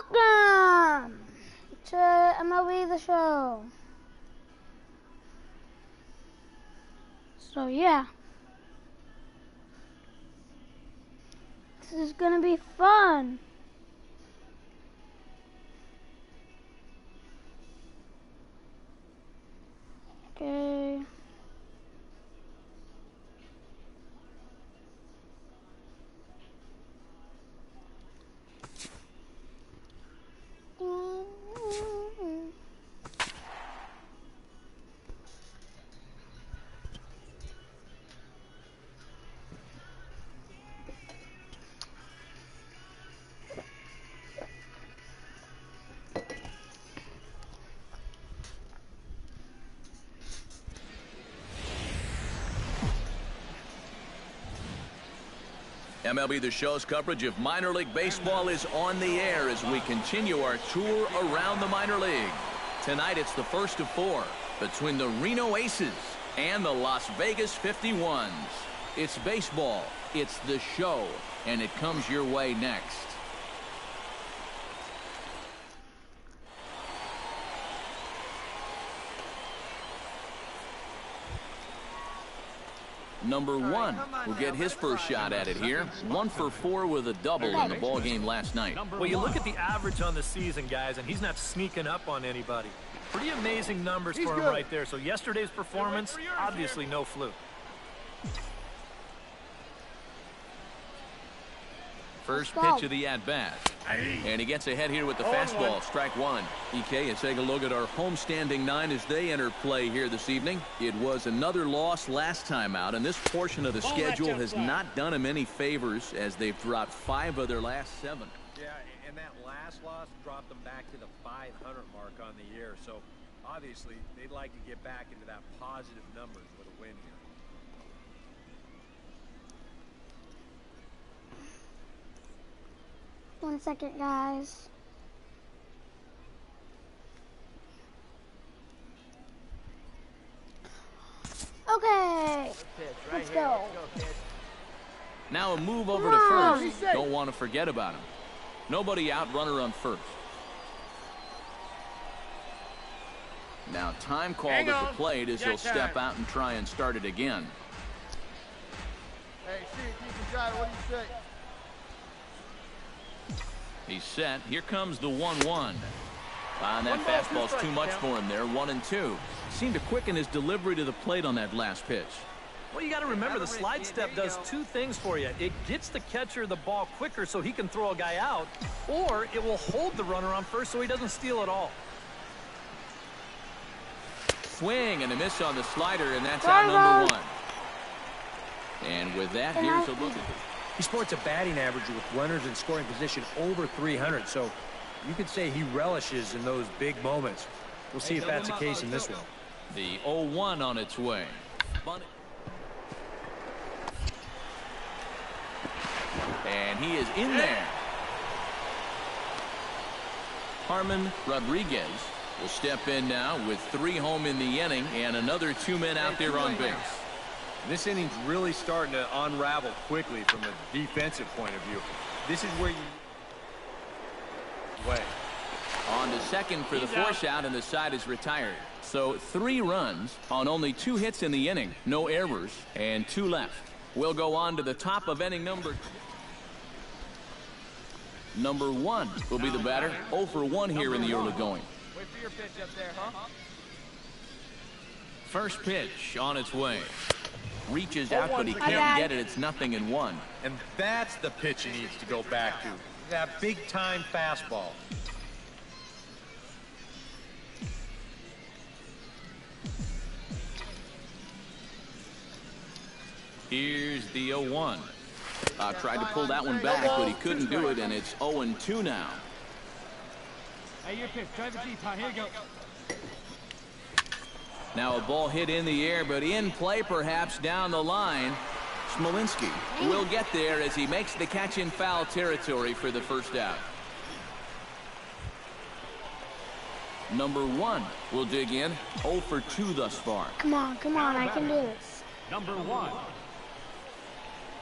Welcome to MLB The Show. So yeah, this is gonna be fun. Okay. MLB The Show's coverage of minor league baseball is on the air as we continue our tour around the minor league. Tonight it's the first of 4 between the Reno Aces and the Las Vegas 51s. It's baseball, it's the show, and it comes your way next. Number 1 will get his first shot at it here. 1 for 4 with a double in the ball game last night. Well, you look at the average on the season, guys, and he's not sneaking up on anybody. Pretty amazing numbers for him right there. So yesterday's performance, obviously no fluke. First pitch of the at-bat. And he gets ahead here with the fastball. Strike 1. EK, and take a look at our homestanding 9 as they enter play here this evening. It was another loss last time out, and this portion of the schedule has not done them any favors as they've dropped 5 of their last 7. Yeah, and that last loss dropped them back to the 500 mark on the year. So obviously they'd like to get back into that positive numbers with a win here. One second, guys. Okay, let's go. Now a move over to first. Don't want to forget about him. Nobody out, runner on first. Now time called at the plate as he'll step out and try and start it again. Hey, see if you can drive. What do you say? He's set. Here comes the 1-1. And that fastball's too much for him there. 1-2. Seemed to quicken his delivery to the plate on that last pitch. Well, you got to remember the slide step does 2 things for you. It gets the catcher the ball quicker so he can throw a guy out, or it will hold the runner on first so he doesn't steal it all. Swing and a miss on the slider, and that's out number 1. And with that, here's a look at it. He sports a batting average with runners in scoring position over 300, so you could say he relishes in those big moments. We'll see if that's the case in this one. The 0-1 on its way. And he is in there. Harmon Rodriguez will step in now with 3 home in the inning and another 2 men out there on base. This inning's really starting to unravel quickly from a defensive point of view. This is where you on to second for the force out, and the side is retired. So 3 runs on only 2 hits in the inning, no errors, and 2 left. We'll go on to the top of inning number 1 will be the batter. 0 for 1 here in the early going. Wait for your pitch up there, huh? First pitch on its way. Reaches out, but he can't get it. It's 0-1. And that's the pitch he needs to go back to. That big-time fastball. Here's the 0-1. Tried to pull that one back, but he couldn't do it, and it's 0-2 now. Hey, your pitch. Drive it deep, huh? Here you go. Now a ball hit in the air, but in play perhaps down the line. Smolinski will get there as he makes the catch in foul territory for the first out. Number 1 will dig in. 0 for 2 thus far. Come on, I can do this. Number 1.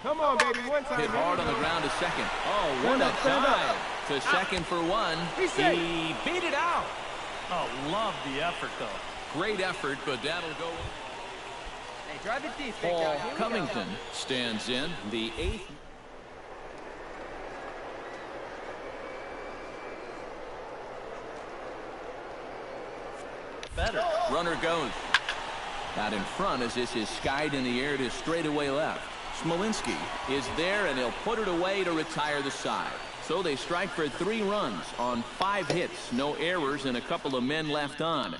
Come on, baby. One time. Hit hard on the ground to second. Oh, what a dive. to second for one. He beat it out. Oh, love the effort, though. Great effort, but that'll go. Hey, drive it deep, big Paul guy. Here we Covington stands in, the 8th. Better. Runner goes. Out in front as this is skied in the air to straightaway left. Smolinski is there, and he'll put it away to retire the side. So they strike for 3 runs on 5 hits, no errors, and a couple of men left on.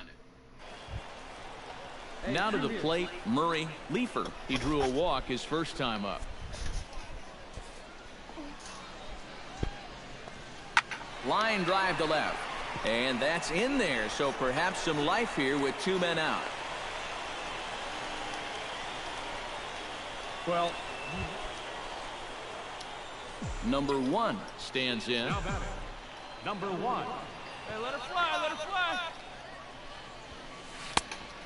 Now to the plate, Murray Leefer. He drew a walk his first time up. Line drive to left. And that's in there, so perhaps some life here with 2 men out. Well, Number 1 stands in. Now batting. Number 1. Hey, let her fly, let her fly.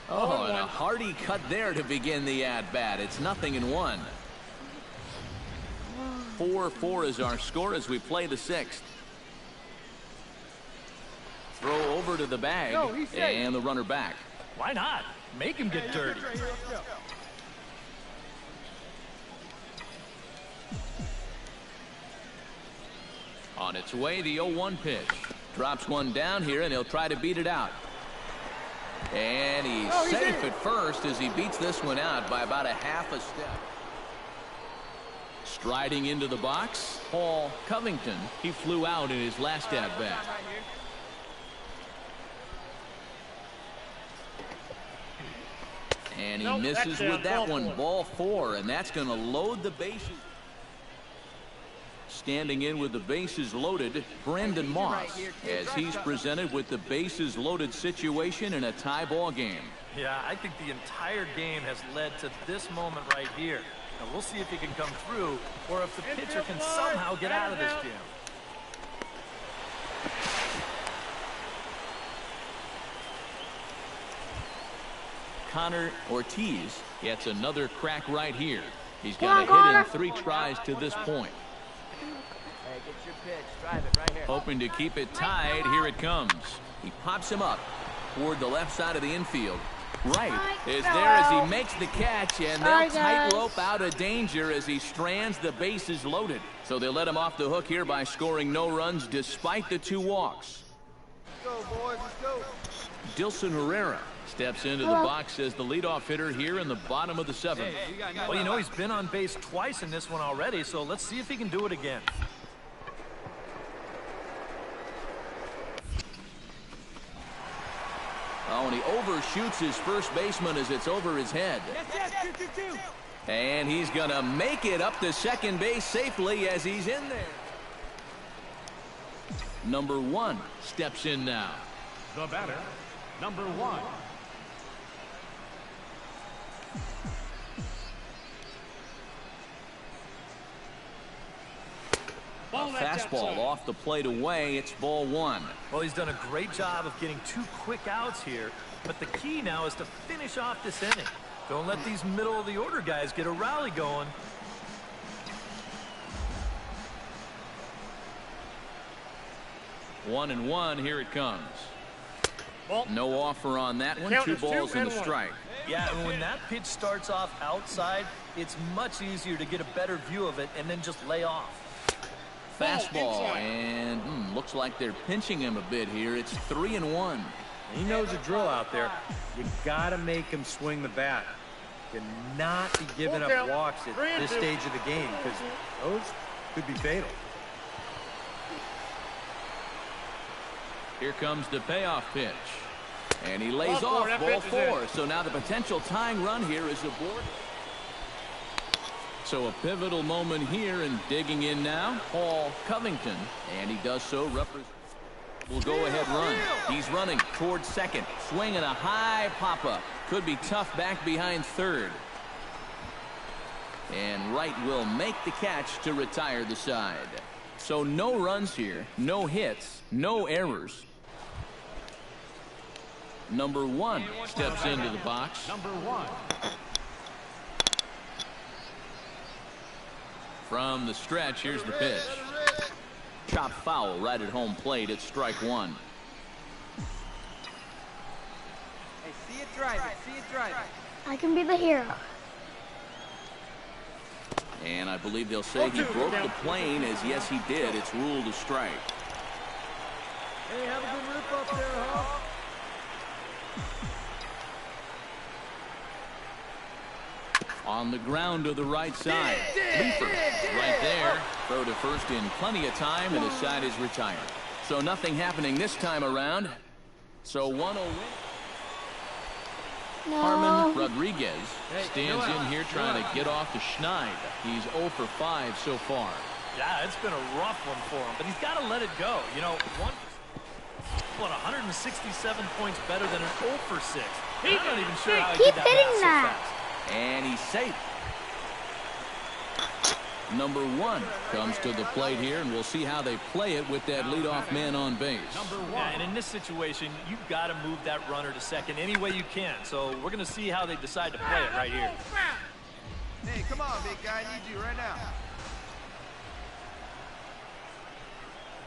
Oh, and a hearty cut there to begin the at-bat. It's 0-1. 4-4 is our score as we play the 6th. Throw over to the bag, and the runner back. Why not? Make him get dirty. On its way, the 0-1 pitch. Drops one down here, and he'll try to beat it out. And he's safe at first as he beats this one out by about a half a step. Striding into the box, Paul Covington. He flew out in his last at-bat. And he misses with that one. Ball 4, and that's going to load the bases. Standing in with the bases loaded, Brandon Moss, as he's presented with the bases loaded situation in a tie ball game. Yeah, I think the entire game has led to this moment right here. Now we'll see if he can come through or if the pitcher can somehow get out of this jam. Connor Ortiz gets another crack right here. He's got a hit in 3 tries to this point. Hey, get your pitch. Drive it right here. Hoping to keep it tied. Here it comes. He pops him up toward the left side of the infield. Right is there as he makes the catch, and they'll tightrope out of danger as he strands the bases loaded. So they let him off the hook here by scoring no runs despite the 2 walks. Let's go, boys. Let's go. Dilson Herrera steps into the box as the leadoff hitter here in the bottom of the 7th. Well, you know, he's been on base twice in this one already, so let's see if he can do it again. Oh, and he overshoots his first baseman as it's over his head. And he's going to make it up to second base safely as he's in there. Number 1 steps in now. The batter, number 1. Fastball off the plate away. It's ball 1. Well, he's done a great job of getting 2 quick outs here, but the key now is to finish off this inning. Don't let these middle of the order guys get a rally going. One and one. Here it comes. No offer on that one. 2 balls and a strike. Yeah, and when that pitch starts off outside, it's much easier to get a better view of it and then just lay off. Fastball, and looks like they're pinching him a bit here. It's 3-1. He knows the drill out there. You got to make him swing the bat. Cannot be giving up walks at this stage of the game because those could be fatal. Here comes the payoff pitch. And he lays off ball 4. So now the potential tying run here is aboard. So a pivotal moment here, and digging in now, Paul Covington. And he does so represent. Will go ahead run. He's running towards second. Swinging a high pop-up. Could be tough back behind third. And Wright will make the catch to retire the side. So no runs here, no hits, no errors. Number 1 steps into the box. Number 1. From the stretch, here's the pitch. Chopped foul right at home plate. It's strike one. Hey, see it drive it. See it drive it. I can be the hero. And I believe they'll say he broke the plane, as yes, he did. It's ruled a strike. Hey, have a good rip up there, huh? On the ground to the right side. Leaper right there. Throw to first in plenty of time, and his side is retired. So nothing happening this time around. So 1-0 win. No. Harmon Rodriguez stands in here trying to get off the schneid. He's 0 for 5 so far. Yeah, it's been a rough one for him, but he's got to let it go. You know, 167 points better than an 0 for 6. I'm not even sure how he Keep did hitting that that. so fast. And he's safe. Number 1 comes to the plate here, and we'll see how they play it with that leadoff man on base. Yeah, and in this situation, you've got to move that runner to second any way you can. So we're going to see how they decide to play it right here. Hey, come on, big guy. I need you right now.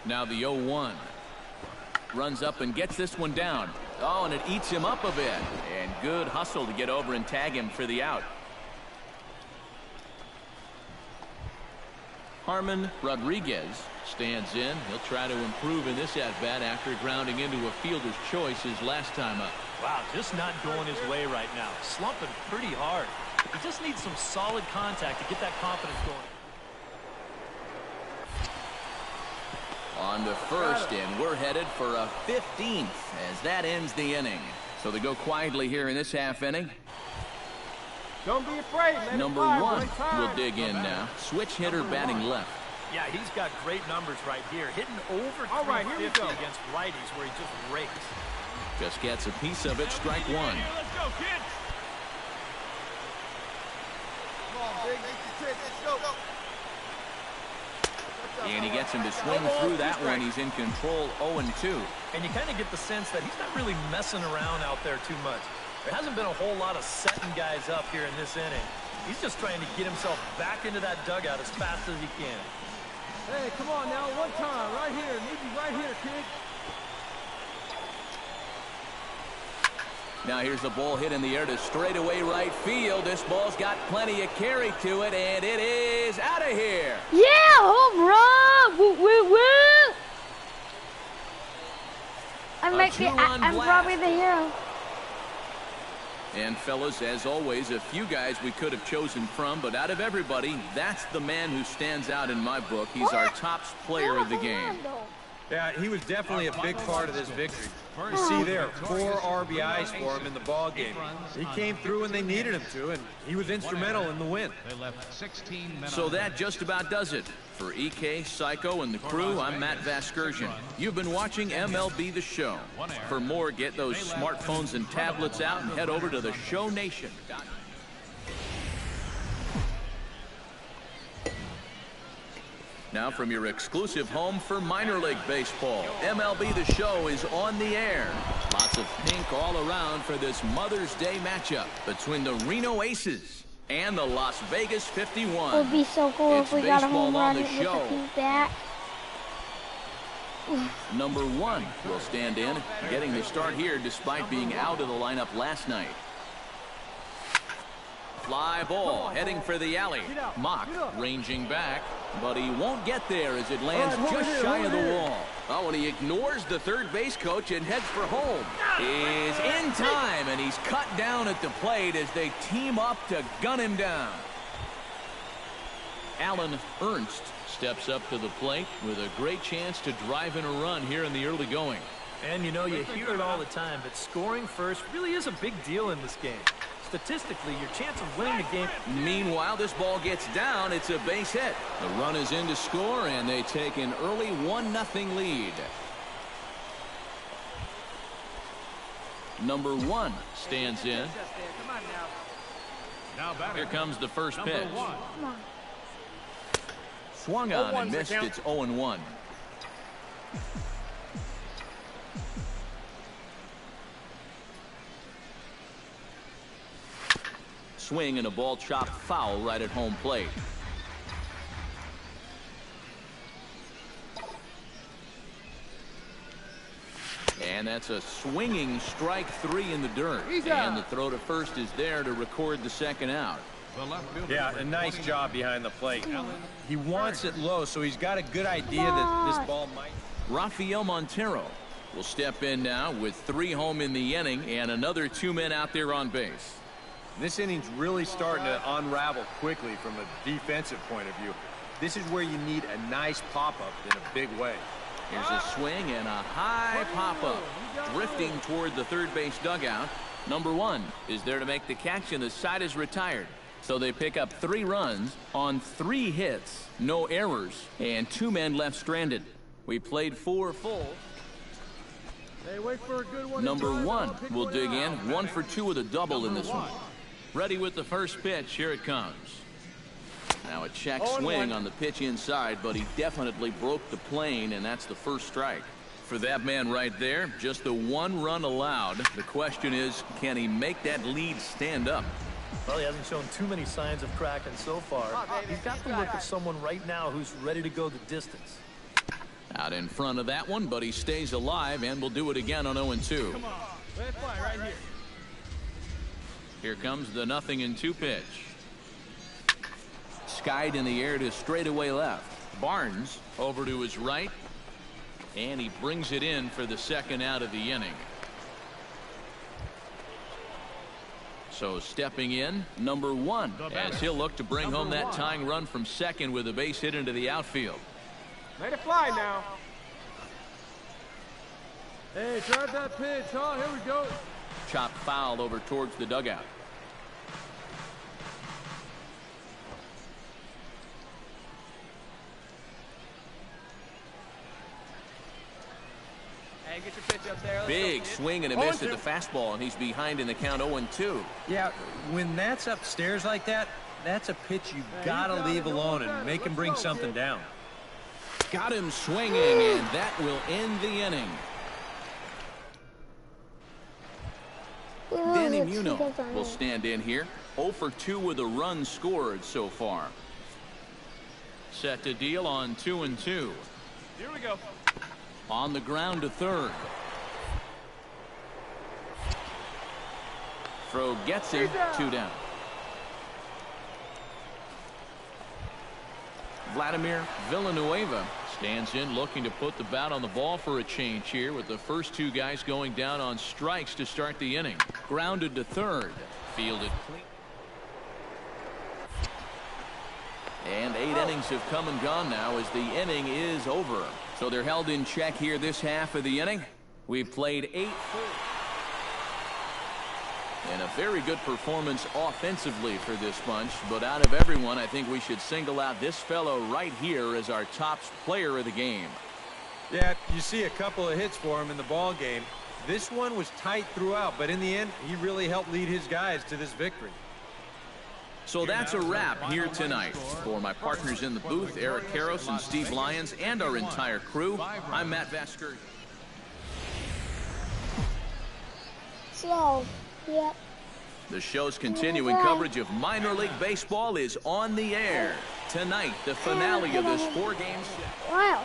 Now the 0-1. Runs up and gets this one down. Oh, and it eats him up a bit. And good hustle to get over and tag him for the out. Harmon Rodriguez stands in. He'll try to improve in this at-bat after grounding into a fielder's choice his last time up. Wow, just not going his way right now. Slumping pretty hard. He just needs some solid contact to get that confidence going. On to first, and we're headed for a 15th as that ends the inning. So they go quietly here in this half inning. Don't be afraid, man. Number 1 will dig in now. Switch hitter batting left. Yeah, he's got great numbers right here. Hitting over 350 against righties where he just rakes. Just gets a piece of it. Strike 1. Let's go, kid. Come on, big. Let's go. And he gets him to swing through that one. He's in control 0-2. And you kind of get the sense that he's not really messing around out there too much. There hasn't been a whole lot of setting guys up here in this inning. He's just trying to get himself back into that dugout as fast as he can. Hey, come on now. One time. Right here. Need you right here, kid. Now here's the ball hit in the air to straightaway right field. This ball's got plenty of carry to it, and it is out of here. Yeah, home run! Woo, woo, woo! I'm probably the hero. And fellas, as always, a few guys we could have chosen from, but out of everybody, that's the man who stands out in my book. He's our top player of the game. Yeah, he was definitely a big part of this victory. You see there, 4 RBIs for him in the ball game. He came through when they needed him to, and he was instrumental in the win. So that just about does it. For EK, Psycho, and the crew, I'm Matt Vasgersian. You've been watching MLB The Show. For more, get those smartphones and tablets out and head over to theshownation.com. Now from your exclusive home for minor league baseball, MLB The Show is on the air. Lots of pink all around for this Mother's Day matchup between the Reno Aces and the Las Vegas 51. It would be so cool It's if we got a baseball home on run the with show. the pink bat. Number 1 will stand in, getting the start here despite being out of the lineup last night. Fly ball, heading for the alley. Mock ranging back, but he won't get there as it lands just shy of the wall. Oh, and he ignores the third base coach and heads for home. Is in time, and he's cut down at the plate as they team up to gun him down. Alan Ernst steps up to the plate with a great chance to drive in a run here in the early going. And you know, you hear it all the time, but scoring first really is a big deal in this game. Statistically, your chance of winning the game. Meanwhile, this ball gets down. It's a base hit. The run is in to score, and they take an early 1-0 lead. Number 1 stands in. Here comes the first pitch. Swung on and missed. It's 0-1. Swing and a ball chopped foul right at home plate. And that's a swinging strike 3 in the dirt. And the throw to first is there to record the second out. Yeah, a nice job behind the plate. He wants it low, so he's got a good idea that this ball might. Rafael Montero will step in now with 3 home in the inning and another 2 men out there on base. This inning's really starting to unravel quickly from a defensive point of view. This is where you need a nice pop-up in a big way. Here's a swing and a high pop-up. Drifting toward the third base dugout. Number 1 is there to make the catch, and the side is retired. So they pick up 3 runs on 3 hits, no errors, and 2 men left stranded. We played 4 full. Hey, wait for a good one. Number 1 will dig in, 1 for 2 with a double in this one. Ready with the first pitch. Here it comes. Now a check swing on the pitch inside, but he definitely broke the plane, and that's the first strike. For that man right there, just the 1 run allowed. The question is, can he make that lead stand up? Well, he hasn't shown too many signs of cracking so far. He's got the look of someone right now who's ready to go the distance. Out in front of that one, but he stays alive and will do it again on 0-2. Come on. Let it fly right here. Here comes the 0-2 pitch. Skied in the air to straightaway left. Barnes over to his right. And he brings it in for the second out of the inning. So stepping in, number 1, as he'll look to bring home that tying run from second with a base hit into the outfield. Let it fly now. Hey, drive that pitch, huh? Here we go. Chopped foul over towards the dugout. Hey, get your pitch up there. Big swing and a miss at the fastball, and he's behind in the count 0-2. Yeah, when that's upstairs like that, that's a pitch you gotta leave alone and make him bring something down. Got him swinging, and that will end the inning. Danny Muno will stand in here. 0 for 2 with a run scored so far. Set to deal on 2-2. Here we go. On the ground to third. Throw gets him. 2 down. Vladimir Villanueva stands in, looking to put the bat on the ball for a change here, with the first 2 guys going down on strikes to start the inning. Grounded to third. Fielded clean. And 8 innings have come and gone now as the inning is over. So they're held in check here this half of the inning. We've played 8 full. And a very good performance offensively for this bunch. But out of everyone, I think we should single out this fellow right here as our top player of the game. Yeah, you see a couple of hits for him in the ball game. This one was tight throughout, but in the end, he really helped lead his guys to this victory. So that's a wrap here tonight. For my partners in the booth, Eric Karros and Steve Lyons, and our entire crew, I'm Matt Vasker. So, yep. The show's continuing coverage of minor league baseball is on the air. Tonight, the finale of this 4-game set. Wow.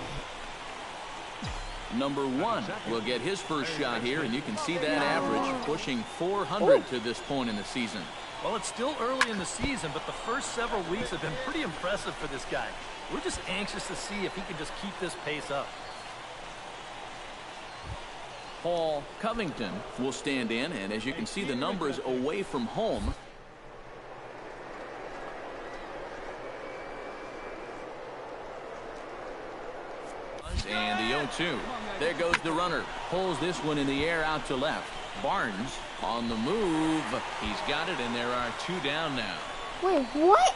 Number 1 will get his first shot here, and you can see that average pushing 400 to this point in the season. Well, it's still early in the season, but the first several weeks have been pretty impressive for this guy. We're just anxious to see if he can just keep this pace up. Paul Covington will stand in, and as you can see, the numbers away from home. And the 0-2. There goes the runner. Pulls this one in the air out to left. Barnes on the move. He's got it, and there are 2 down now. Wait, what?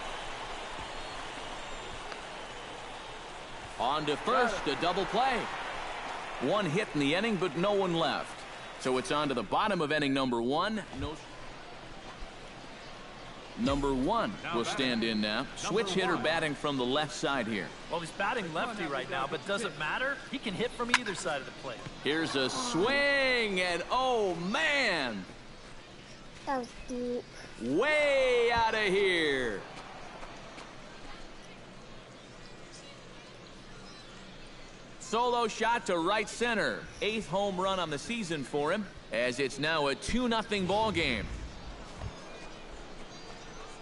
On to first, a double play. 1 hit in the inning, but no one left. So it's on to the bottom of inning number 1. Number 1 will stand in now. Switch hitter batting from the left side here. Well, he's batting lefty right now, but doesn't matter. He can hit from either side of the plate. Here's a swing, and oh, man. That was deep. Way out of here. solo shot to right center. 8th home run on the season for him, as it's now a 2-0 ball game.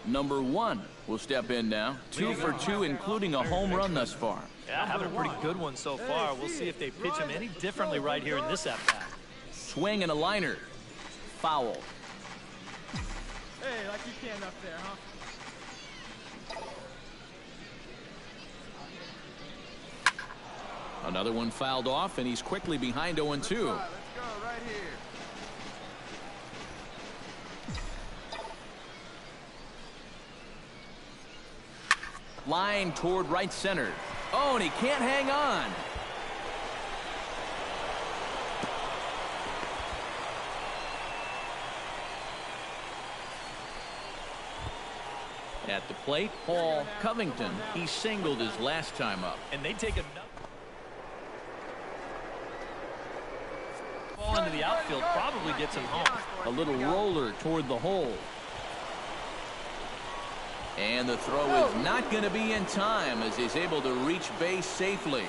Number 1 will step in now. 2 for 2, including a home run thus far. Yeah, having a pretty good one so far. We'll see if they pitch him any differently right here in this at-bat. Swing and a liner. Foul. Hey, like you can up there, huh? Another one fouled off, and he's quickly behind 0-2. Let's go right here. Line toward right center. Oh, and he can't hang on. At the plate, Paul Covington. He singled his last time up. And they take another ball into the outfield, probably gets him home. A little roller toward the hole. And the throw is not going to be in time as he's able to reach base safely.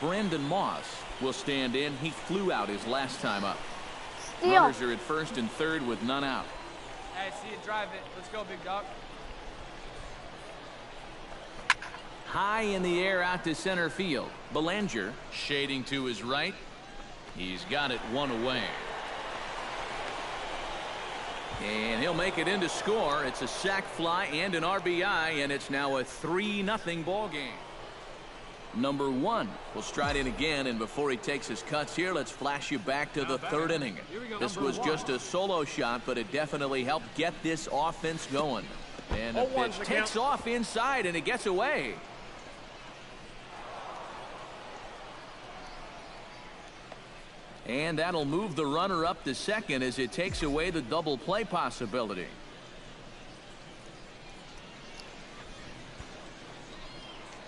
Brendan Moss will stand in. He flew out his last time up. Runners are at first and third with none out. Hey, see you drive it. Let's go, big dog. High in the air out to center field. Belanger shading to his right. He's got it one away. And he'll make it in to score. It's a sac fly and an RBI, and it's now a 3-0 ball game. Number 1 will stride in again, and before he takes his cuts here, let's flash you back to the 3rd inning. This was just a solo shot, but it definitely helped get this offense going. And the pitch takes off inside, and it gets away. And that'll move the runner up to second as it takes away the double play possibility.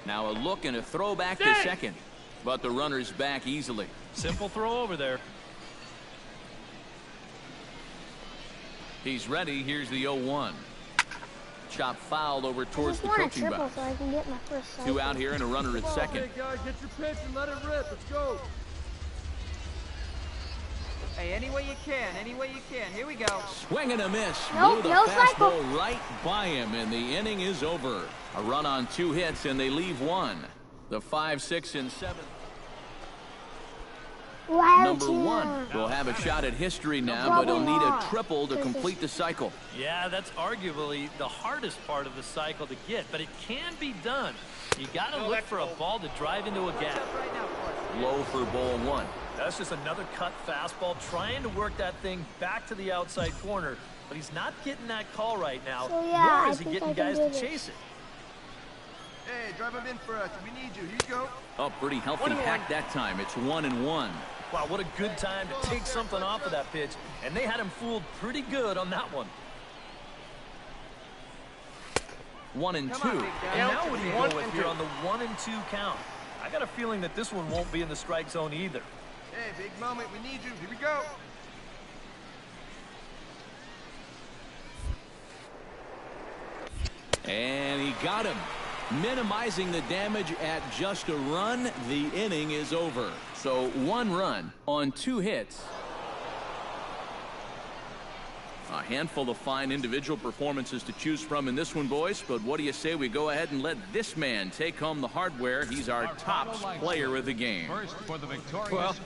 Now a look and a throw back to second. But the runner's back easily. Simple throw over there. He's ready. Here's the 0-1. Chop fouled over towards the coaching box. So I can get my first 2 out here and a runner at second. Hey, guys, get your pitch and let it rip. Let's go. Hey, any way you can, any way you can. Here we go. Swing and a miss. Nope, Blew the no fastball cycle. right by him, and the inning is over. A run on 2 hits, and they leave 1. The 5, 6, and 7. Number 1 will have a shot at history now, but he'll need a triple to complete the cycle. Yeah, that's arguably the hardest part of the cycle to get, but it can be done. You got to look for a ball to drive into a gap. Low for ball 1. That's just another cut fastball, trying to work that thing back to the outside corner, but he's not getting that call right now, So, yeah, nor is I he think getting I can guys do to this. chase it. Hey, drive him in for us. We need you. Here you go. Oh, pretty healthy hack that time. It's 1-1. Wow, what a good time to take something off of that pitch, and they had him fooled pretty good on that one. 1-2. And now what do you go with here on the 1-2 count? I got a feeling that this one won't be in the strike zone either. Hey, big moment. We need you. Here we go. And he got him. Minimizing the damage at just a run. The inning is over. So 1 run on 2 hits. A handful of fine individual performances to choose from in this one, boys. But what do you say we go ahead and let this man take home the hardware? He's our top player of the game. First for the victorious. Well,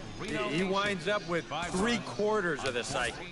he winds up with 3/4 of the cycle.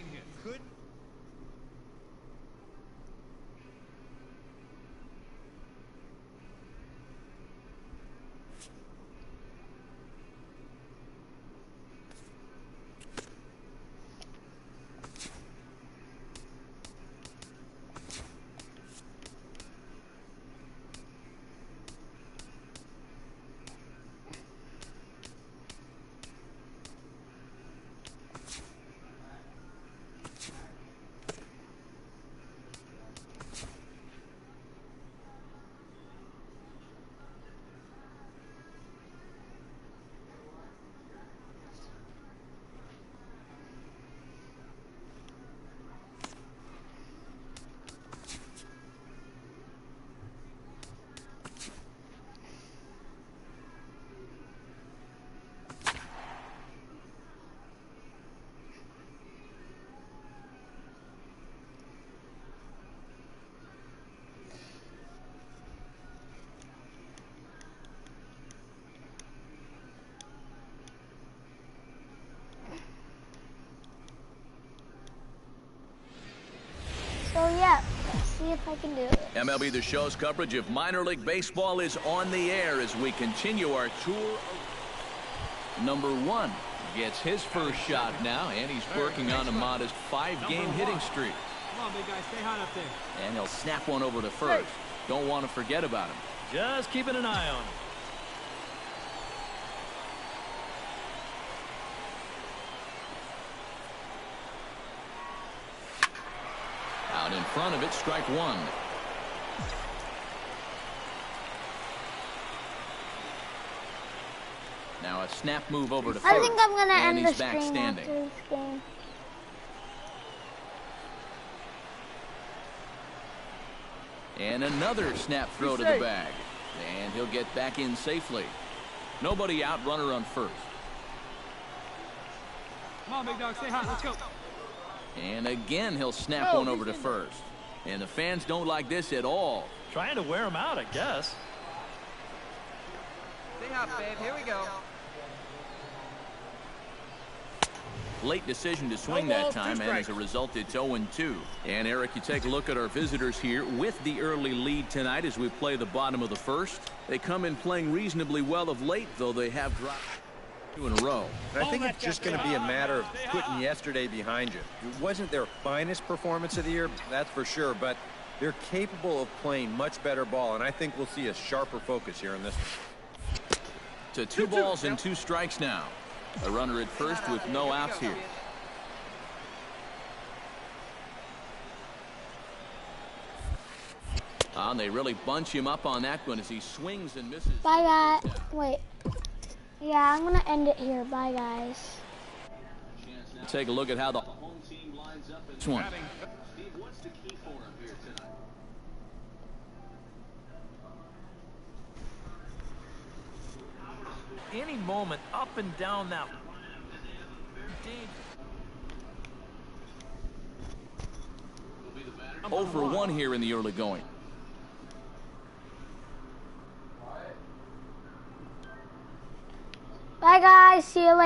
I can do it. MLB The Show's coverage of minor league baseball is on the air as we continue our tour. Number 1 gets his first shot now, and he's working on a modest 5-game hitting streak. Come on, big guy, stay hot up there. And he'll snap one over to first. Don't want to forget about him. Just keeping an eye on him. Out in front of it, strike 1. Now a snap move over to first. I think I'm going to and end the he's back stream standing. after this game. And another snap throw to the bag. And he'll get back in safely. Nobody out, runner on first. Come on, big dog, stay hot. Let's go. And again, he'll snap one over to first. And the fans don't like this at all. Trying to wear him out, I guess. Stay hot, babe. Here we go. Late decision to swing that time, and as a result, it's 0-2. And Eric, you take a look at our visitors here with the early lead tonight as we play the bottom of the first. They come in playing reasonably well of late, though they have dropped 2 in a row. And I think it's just going to be a matter of putting yesterday behind you. It wasn't their finest performance of the year, that's for sure, but they're capable of playing much better ball, and I think we'll see a sharper focus here in this one. To 2 balls and 2 strikes now. A runner at first with no outs here. And they really bunch him up on that one as he swings and misses. Bye, guys. Wait. Yeah, I'm going to end it here. Bye, guys. Take a look at how the home team lines up in this one. Steve, what's the key for him here tonight? Any moment up and down that. 0-for-1 here in the early going. Bye, guys. See you later.